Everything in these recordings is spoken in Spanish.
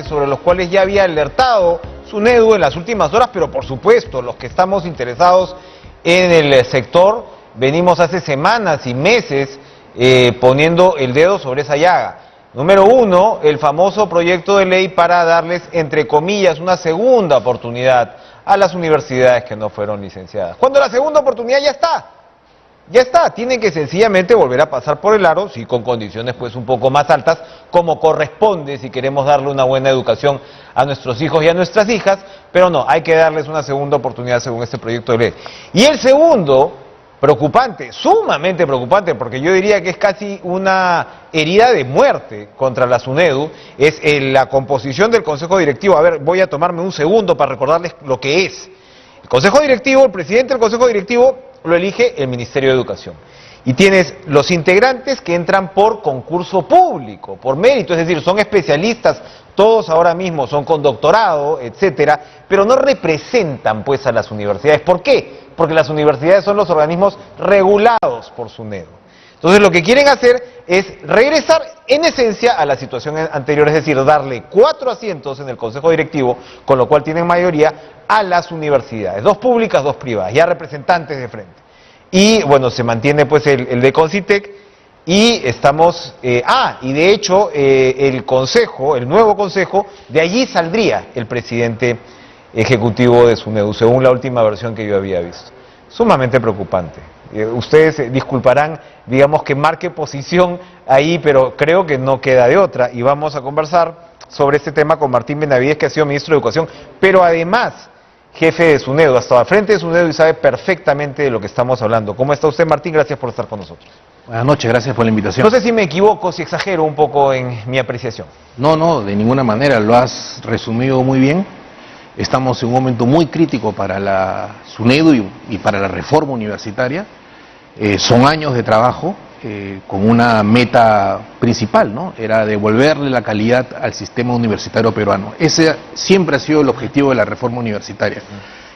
sobre los cuales ya había alertado SUNEDU en las últimas horas, pero por supuesto, los que estamos interesados en el sector, venimos hace semanas y meses poniendo el dedo sobre esa llaga. Número uno, el famoso proyecto de ley para darles, entre comillas, una segunda oportunidad a las universidades que no fueron licenciadas. Cuando la segunda oportunidad ya está, tienen que sencillamente volver a pasar por el aro, sí, con condiciones pues un poco más altas, como corresponde si queremos darle una buena educación a nuestros hijos y a nuestras hijas, pero no, hay que darles una segunda oportunidad según este proyecto de ley. Y el segundo, preocupante, sumamente preocupante, porque yo diría que es casi una herida de muerte contra la SUNEDU, es la composición del Consejo Directivo. A ver, voy a tomarme un segundo para recordarles lo que es. El Consejo Directivo, el presidente del Consejo Directivo lo elige el Ministerio de Educación. Y tienes los integrantes que entran por concurso público, por mérito, es decir, son especialistas, todos ahora mismo son con doctorado, etcétera, pero no representan pues a las universidades. ¿Por qué? Porque las universidades son los organismos regulados por SUNEDU. Entonces lo que quieren hacer es regresar en esencia a la situación anterior, es decir, darle 4 asientos en el Consejo Directivo, con lo cual tienen mayoría a las universidades, 2 públicas, 2 privadas, ya representantes de frente. Y bueno, se mantiene pues el de CONCITEC y estamos, y de hecho el consejo, el nuevo consejo, de allí saldría el presidente ejecutivo de SUNEDU, según la última versión que yo había visto. Sumamente preocupante. Ustedes disculparán, digamos, que marque posición ahí, pero creo que no queda de otra. Y vamos a conversar sobre este tema con Martín Benavides, que ha sido ministro de Educación, pero además jefe de SUNEDU, ha estado al frente de SUNEDU y sabe perfectamente de lo que estamos hablando. ¿Cómo está usted, Martín? Gracias por estar con nosotros. Buenas noches, gracias por la invitación. No sé si me equivoco, si exagero un poco en mi apreciación. No, de ninguna manera, lo has resumido muy bien. Estamos en un momento muy crítico para la SUNEDU y para la reforma universitaria. Son años de trabajo con una meta principal, ¿no? Era devolverle la calidad al sistema universitario peruano. Ese siempre ha sido el objetivo de la reforma universitaria.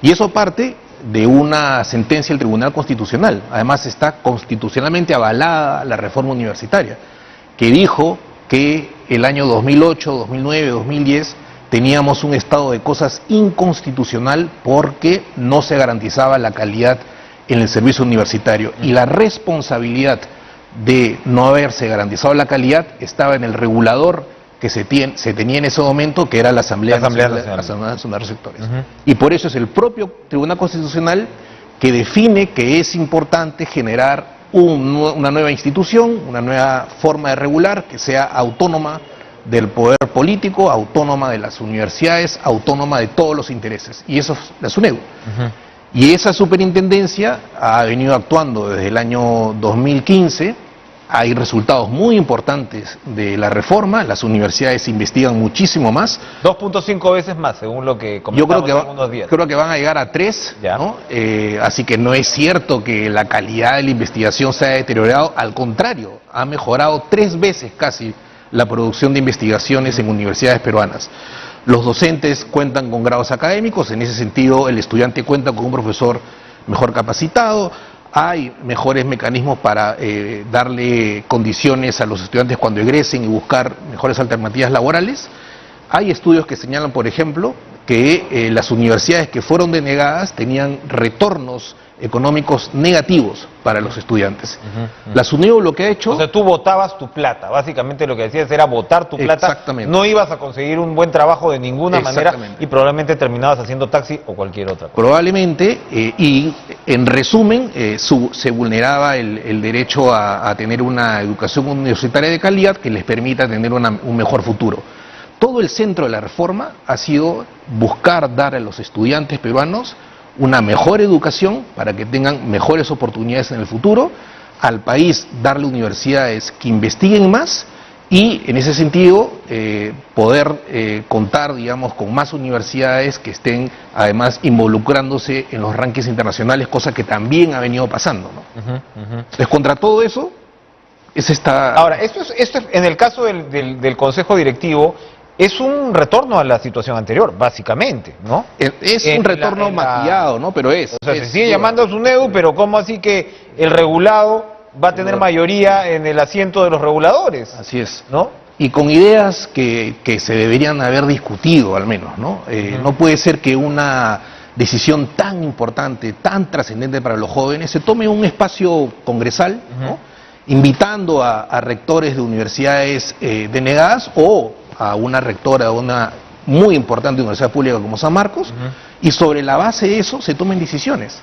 Y eso parte de una sentencia del Tribunal Constitucional. Además está constitucionalmente avalada la reforma universitaria, que dijo que el año 2008, 2009, 2010... teníamos un estado de cosas inconstitucional porque no se garantizaba la calidad en el servicio universitario. Y la responsabilidad de no haberse garantizado la calidad estaba en el regulador que se tenía en ese momento, que era la Asamblea Nacional de Sectores. Y por eso es el propio Tribunal Constitucional que define que es importante generar una nueva institución, una nueva forma de regular que sea autónoma del poder político, autónoma de las universidades, autónoma de todos los intereses. Y eso es la SUNEDU. Y esa superintendencia ha venido actuando desde el año 2015. Hay resultados muy importantes de la reforma. Las universidades investigan muchísimo más. 2.5 veces más, según lo que comentamos hace unos días. Creo que van a llegar a 3, ¿no? Así que no es cierto que la calidad de la investigación se haya deteriorado. Al contrario, ha mejorado 3 veces casi la producción de investigaciones en universidades peruanas. Los docentes cuentan con grados académicos, en ese sentido el estudiante cuenta con un profesor mejor capacitado, hay mejores mecanismos para darle condiciones a los estudiantes cuando egresen y buscar mejores alternativas laborales. Hay estudios que señalan, por ejemplo, que las universidades que fueron denegadas tenían retornos económicos negativos para los estudiantes. La SUNEDU lo que ha hecho... O sea, tú botabas tu plata, básicamente lo que decías era botar tu plata. Exactamente. No ibas a conseguir un buen trabajo de ninguna manera y probablemente terminabas haciendo taxi o cualquier otra cosa. Probablemente, y en resumen, se vulneraba el derecho a tener una educación universitaria de calidad que les permita tener un mejor futuro. Todo el centro de la reforma ha sido buscar dar a los estudiantes peruanos una mejor educación para que tengan mejores oportunidades en el futuro, al país darle universidades que investiguen más y en ese sentido poder contar, digamos, con más universidades que estén además involucrándose en los rankings internacionales, cosa que también ha venido pasando, ¿no? Entonces, contra todo eso, es esta... Ahora, esto es en el caso del Consejo Directivo, es un retorno a la situación anterior, básicamente, ¿no? Es un retorno maquillado, ¿no? Pero es... O sea, se sigue llamando a SUNEDU, pero ¿cómo así que el regulado va a tener mayoría en el asiento de los reguladores? Así es. ¿No? y con ideas que se deberían haber discutido al menos, ¿no? No puede ser que una decisión tan importante, tan trascendente para los jóvenes, se tome un espacio congresal, ¿no? Invitando a rectores de universidades denegadas o a una rectora de una muy importante universidad pública como San Marcos, y sobre la base de eso se tomen decisiones.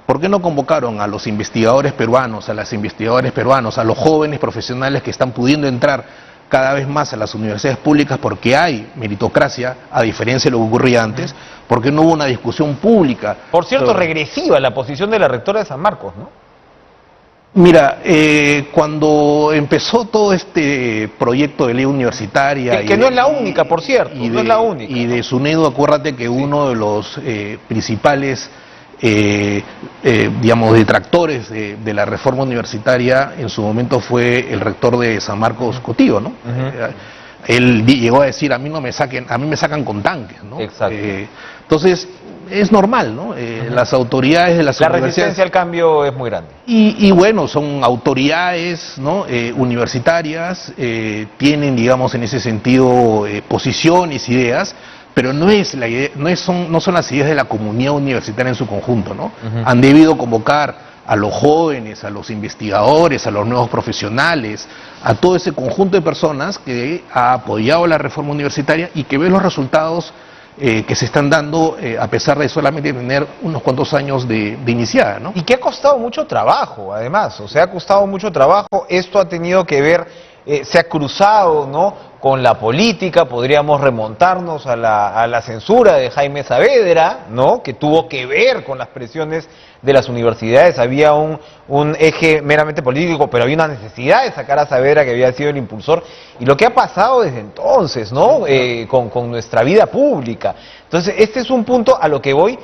¿Por qué no convocaron a los investigadores peruanos, a las investigadoras peruanos, a los jóvenes profesionales que están pudiendo entrar cada vez más a las universidades públicas porque hay meritocracia, a diferencia de lo que ocurría antes, porque no hubo una discusión pública? Por cierto, regresiva la posición de la rectora de San Marcos, ¿no? Mira, cuando empezó todo este proyecto de ley universitaria... Que no es la única, por cierto, no es la única. Y de SUNEDU, acuérdate que uno de los principales, digamos, detractores de la reforma universitaria en su momento fue el rector de San Marcos, Cotillo, ¿no? Él llegó a decir, a mí me sacan con tanques, ¿no? Exacto. Entonces, es normal, ¿no? Las autoridades de las La universidades... resistencia al cambio es muy grande. Y bueno, son autoridades, ¿no? Universitarias, tienen, digamos, en ese sentido, posiciones, ideas, pero no son las ideas de la comunidad universitaria en su conjunto, ¿no? Han debido convocar a los jóvenes, a los investigadores, a los nuevos profesionales, a todo ese conjunto de personas que ha apoyado la reforma universitaria y que ve los resultados que se están dando a pesar de solamente tener unos cuantos años de iniciada, ¿no? Y que ha costado mucho trabajo, además, o sea, ha costado mucho trabajo. Esto ha tenido que ver, se ha cruzado, ¿no?, con la política. Podríamos remontarnos a la censura de Jaime Saavedra, ¿no?, que tuvo que ver con las presiones de las universidades. Había un eje meramente político, pero había una necesidad de sacar a Saavedra, que había sido el impulsor, y lo que ha pasado desde entonces, ¿no?, con nuestra vida pública. Entonces, este es un punto a lo que voy,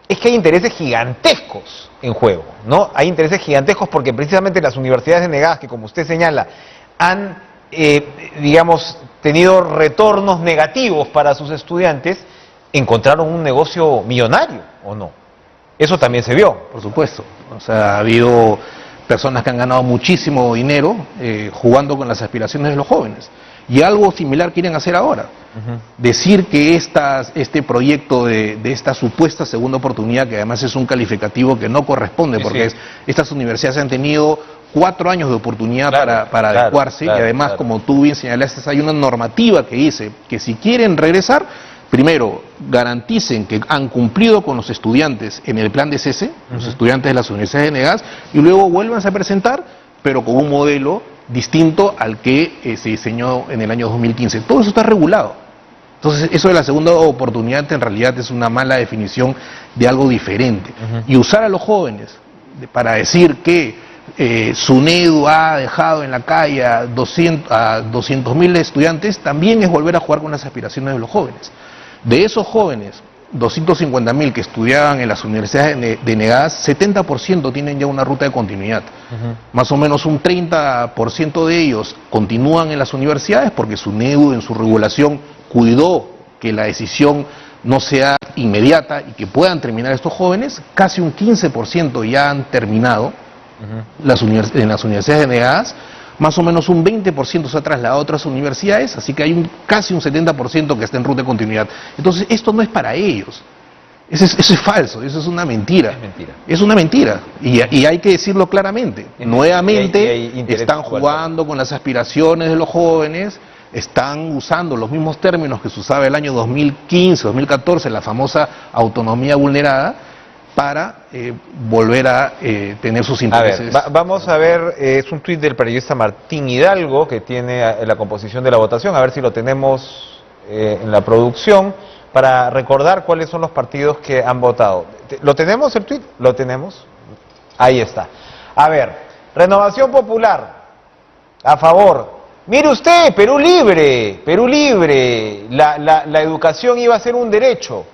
es que hay intereses gigantescos en juego, ¿no? Hay intereses gigantescos porque precisamente las universidades denegadas, que como usted señala, han, digamos, tenido retornos negativos para sus estudiantes, encontraron un negocio millonario, ¿o no? Eso también se vio. Por supuesto. O sea, ha habido personas que han ganado muchísimo dinero jugando con las aspiraciones de los jóvenes. Y algo similar quieren hacer ahora. Decir que este proyecto de esta supuesta segunda oportunidad, que además es un calificativo que no corresponde, porque estas universidades han tenido 4 años de oportunidad para adecuarse, y además, como tú bien señalaste, hay una normativa que dice que si quieren regresar, primero, garanticen que han cumplido con los estudiantes en el plan de cese, los estudiantes de las universidades denegadas, y luego vuelvan a presentar, pero con un modelo distinto al que se diseñó en el año 2015. Todo eso está regulado. Entonces, eso de la segunda oportunidad en realidad es una mala definición de algo diferente. Y usar a los jóvenes para decir que SUNEDU ha dejado en la calle a 200.000 estudiantes, también es volver a jugar con las aspiraciones de los jóvenes. De esos jóvenes, 250.000 que estudiaban en las universidades denegadas, 70% tienen ya una ruta de continuidad. Más o menos un 30% de ellos continúan en las universidades porque SUNEDU en su regulación cuidó que la decisión no sea inmediata y que puedan terminar estos jóvenes. Casi un 15% ya han terminado en las universidades denegadas. Más o menos un 20% se ha trasladado a otras universidades, así que hay casi un 70% que está en ruta de continuidad. Entonces, esto no es para ellos. Eso es falso, eso es una mentira. Es mentira. Es una mentira. Y hay que decirlo claramente. Nuevamente, están jugando con las aspiraciones de los jóvenes, están usando los mismos términos que se usaba el año 2015, 2014, la famosa autonomía vulnerada, para volver a tener sus intereses. A ver, vamos a ver, es un tuit del periodista Martín Hidalgo, que tiene la composición de la votación, a ver si lo tenemos en la producción, para recordar cuáles son los partidos que han votado. ¿Lo tenemos el tuit? ¿Lo tenemos? Ahí está. A ver, Renovación Popular, a favor. Mire usted, Perú Libre, la educación iba a ser un derecho.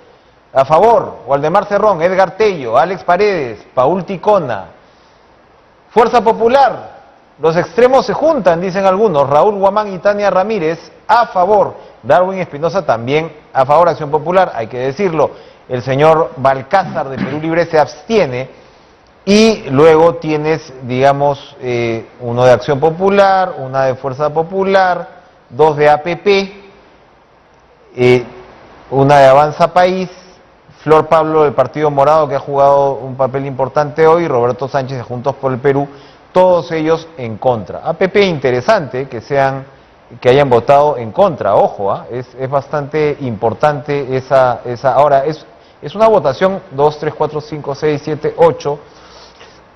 A favor, Waldemar Cerrón, Edgar Tello, Alex Paredes, Paul Ticona. Fuerza Popular, los extremos se juntan, dicen algunos. Raúl Guamán y Tania Ramírez, a favor. Darwin Espinosa también a favor. Acción Popular, hay que decirlo. El señor Balcázar de Perú Libre se abstiene. Y luego tienes, digamos, uno de Acción Popular, una de Fuerza Popular, 2 de APP, una de Avanza País, Flor Pablo del Partido Morado, que ha jugado un papel importante hoy, Roberto Sánchez de Juntos por el Perú, todos ellos en contra. APP interesante que hayan votado en contra, ojo, es bastante importante esa ahora, es una votación 2, 3, 4, 5, 6, 7, 8,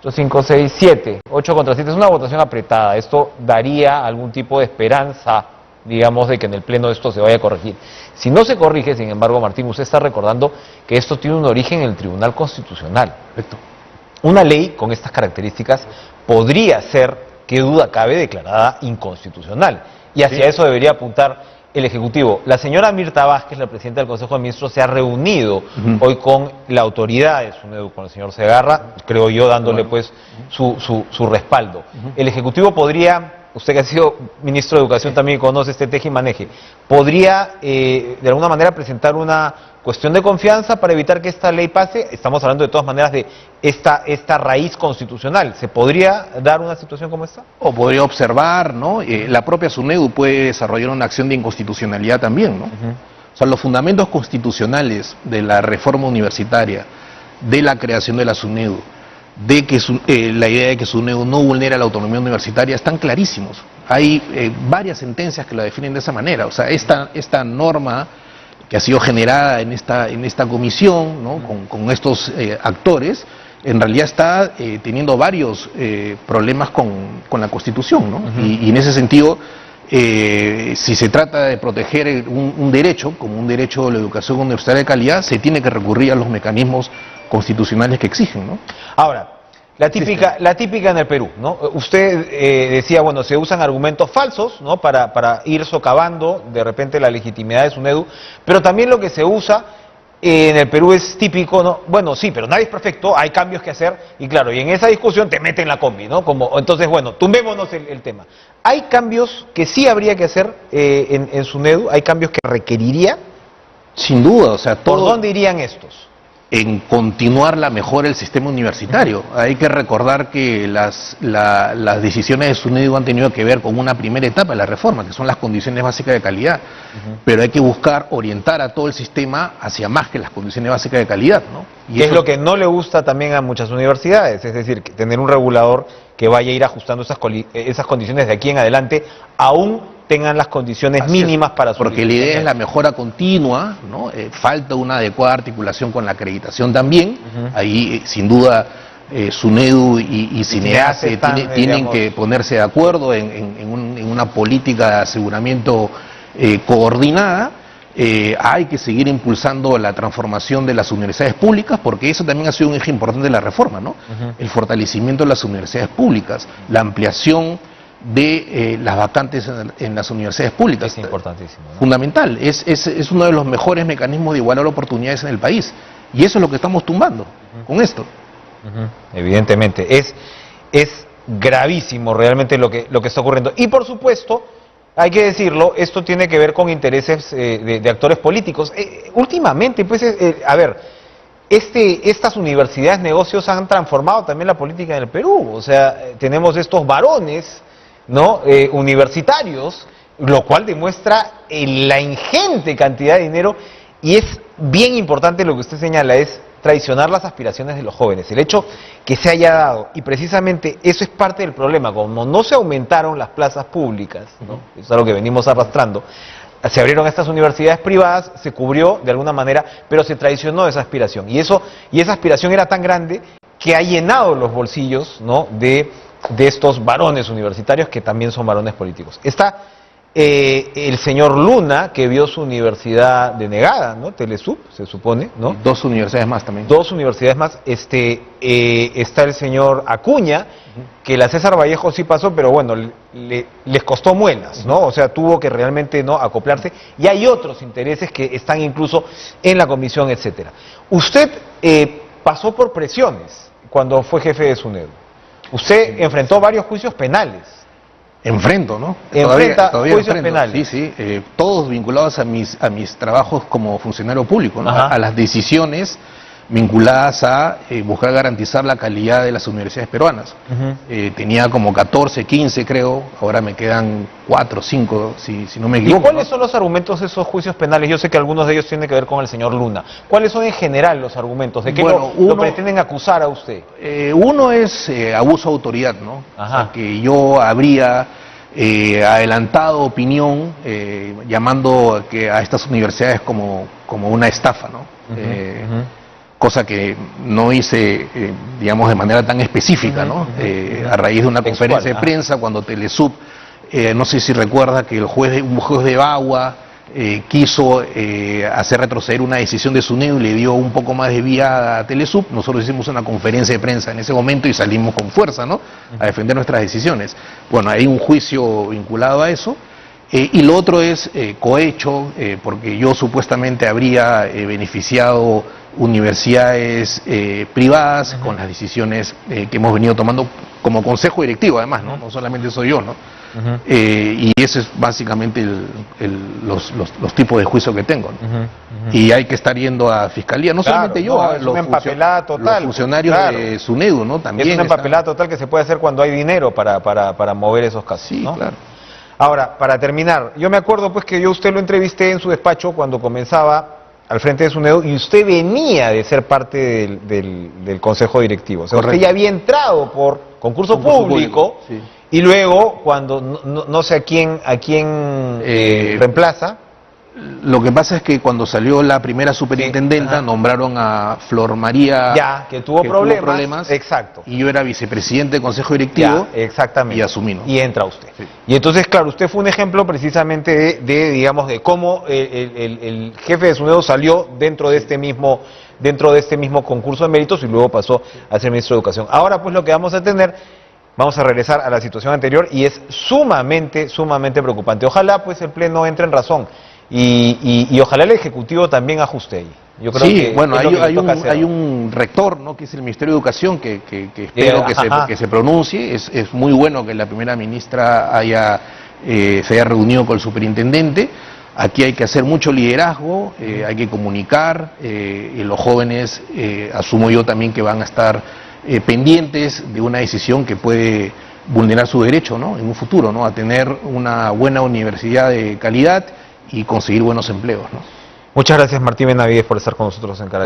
5, 6, 7, 8 contra 7, es una votación apretada. Esto daría algún tipo de esperanza, digamos, de que en el Pleno esto se vaya a corregir. Si no se corrige, sin embargo, Martín, usted está recordando que esto tiene un origen en el Tribunal Constitucional. Perfecto. Una ley con estas características podría ser, qué duda cabe, declarada inconstitucional. Y hacia eso debería apuntar el Ejecutivo. La señora Mirta Vázquez, la presidenta del Consejo de Ministros, se ha reunido hoy con la autoridad de SUNEDU, con el señor Segarra, creo yo, dándole pues su respaldo. El Ejecutivo podría, usted que ha sido ministro de Educación también conoce este teje y maneje, podría de alguna manera presentar una cuestión de confianza para evitar que esta ley pase. Estamos hablando de todas maneras de esta raíz constitucional. ¿Se podría dar una situación como esta? O podría observar, ¿no? La propia SUNEDU puede desarrollar una acción de inconstitucionalidad también, ¿no? O sea, los fundamentos constitucionales de la reforma universitaria, de la creación de la SUNEDU, de que la idea de que SUNEDU no vulnera la autonomía universitaria están clarísimos. Hay varias sentencias que lo definen de esa manera. O sea, esta norma que ha sido generada en esta comisión, ¿no? con estos actores, en realidad está teniendo varios problemas con la Constitución, ¿no? Y en ese sentido, si se trata de proteger un derecho, como un derecho a la educación universitaria de calidad, se tiene que recurrir a los mecanismos constitucionales que exigen, ¿no? Ahora, la típica en el Perú, ¿no? Usted decía, bueno, se usan argumentos falsos, ¿no? Para ir socavando de repente la legitimidad de SUNEDU, pero también lo que se usa en el Perú es típico, ¿no? Bueno, sí, pero nadie es perfecto, hay cambios que hacer, y claro, y en esa discusión te meten la combi, ¿no? Entonces, bueno, tumbémonos el tema. ¿Hay cambios que sí habría que hacer en SUNEDU? ¿Hay cambios que requeriría? Sin duda, o sea, ¿Por dónde irían estos? En continuar la mejora del sistema universitario. Hay que recordar que las decisiones de SUNEDU han tenido que ver con una primera etapa de la reforma, que son las condiciones básicas de calidad. Pero hay que buscar orientar a todo el sistema hacia más que las condiciones básicas de calidad, ¿no? Y es lo que no le gusta también a muchas universidades, es decir, tener un regulador que vaya a ir ajustando esas condiciones de aquí en adelante, aún tengan las condiciones mínimas para su porque la idea es la mejora continua, ¿no? Falta una adecuada articulación con la acreditación también. Ahí, sin duda, SUNEDU y CINEACE tienen que ponerse de acuerdo en una política de aseguramiento coordinada. Hay que seguir impulsando la transformación de las universidades públicas, porque eso también ha sido un eje importante de la reforma, ¿no? El fortalecimiento de las universidades públicas, la ampliación de las vacantes en las universidades públicas. Es importantísimo, ¿no? Fundamental, es uno de los mejores mecanismos de igualar oportunidades en el país, y eso es lo que estamos tumbando con esto. Evidentemente, es gravísimo realmente lo que está ocurriendo. Y por supuesto, hay que decirlo, esto tiene que ver con intereses de actores políticos. Últimamente, pues, a ver, estas universidades, negocios han transformado también la política en el Perú. O sea, tenemos estos varones, ¿no? Universitarios, lo cual demuestra la ingente cantidad de dinero, y es bien importante lo que usted señala, es traicionar las aspiraciones de los jóvenes. El hecho que se haya dado, y precisamente eso es parte del problema, como no se aumentaron las plazas públicas, ¿no? Eso es algo que venimos arrastrando, se abrieron estas universidades privadas, se cubrió de alguna manera, pero se traicionó esa aspiración, y esa aspiración era tan grande que ha llenado los bolsillos, ¿no? de estos varones universitarios, que también son varones políticos. Está el señor Luna, que vio su universidad denegada, ¿no? Telesub, se supone, ¿no? Y 2 universidades más también. 2 universidades más. Está el señor Acuña, que la César Vallejo sí pasó, pero bueno, les costó muelas, ¿no? O sea, tuvo que realmente, ¿no?, acoplarse. Y hay otros intereses que están incluso en la comisión, etcétera. Usted pasó por presiones cuando fue jefe de SUNEDU. Usted enfrentó varios juicios penales. Enfrento, ¿no? Enfrenta todavía juicios enfrento. penales. Sí, todos vinculados a mis trabajos como funcionario público, ¿no? A las decisiones vinculadas a buscar garantizar la calidad de las universidades peruanas. Tenía como 14, 15 creo, ahora me quedan 4, 5, si no me equivoco. ¿Y cuáles son los argumentos de esos juicios penales? Yo sé que algunos de ellos tienen que ver con el señor Luna. ¿Cuáles son en general los argumentos? ¿De qué lo pretenden acusar a usted? Uno es abuso de autoridad, ¿no? Ajá. O sea, que yo habría adelantado opinión llamando a estas universidades como una estafa, ¿no? Cosa que no hice, digamos, de manera tan específica, ¿no? A raíz de una conferencia de prensa cuando Telesub, no sé si recuerda que un juez de Bagua quiso hacer retroceder una decisión de SUNEDU y le dio un poco más de vía a Telesub. Nosotros hicimos una conferencia de prensa en ese momento y salimos con fuerza, ¿no? A defender nuestras decisiones. Bueno, hay un juicio vinculado a eso. Y lo otro es cohecho, porque yo supuestamente habría beneficiado universidades privadas con las decisiones que hemos venido tomando como consejo directivo, además, ¿no? No solamente soy yo, ¿no? Y ese es básicamente los tipos de juicio que tengo, ¿no? Y hay que estar yendo a fiscalía, no solamente yo, los funcionarios de SUNEDU, ¿no? También es una empapelada total que se puede hacer cuando hay dinero para mover esos casos, sí, ¿no? Claro. Ahora, para terminar, yo me acuerdo pues que yo usted lo entrevisté en su despacho cuando comenzaba al frente de SUNEDU y usted venía de ser parte del consejo directivo. O sea, usted ya había entrado por concurso público sí. Y luego cuando no sé a quién reemplaza. Lo que pasa es que cuando salió la primera superintendenta, nombraron a Flor María, que tuvo problemas. Exacto. Y yo era vicepresidente del consejo directivo. Exactamente. Y asumí, ¿no? Y entra usted. Sí. Y entonces, claro, usted fue un ejemplo precisamente digamos, de cómo el jefe de SUNEDU salió dentro de este mismo concurso de méritos y luego pasó a ser ministro de Educación. Ahora, pues, lo que vamos a tener, vamos a regresar a la situación anterior y es sumamente preocupante. Ojalá, pues, el Pleno entre en razón. Y ojalá el Ejecutivo también ajuste ahí. Yo creo que bueno, hay un rector, ¿no? Que es el Ministerio de Educación, que espero que se pronuncie. Es muy bueno que la primera ministra se haya reunido con el superintendente. Aquí hay que hacer mucho liderazgo, hay que comunicar, y los jóvenes, asumo yo también que van a estar pendientes de una decisión que puede vulnerar su derecho, ¿no? En un futuro, ¿no? A tener una buena universidad de calidad y conseguir buenos empleos, ¿no? Muchas gracias, Martín Benavides, por estar con nosotros en Caracas.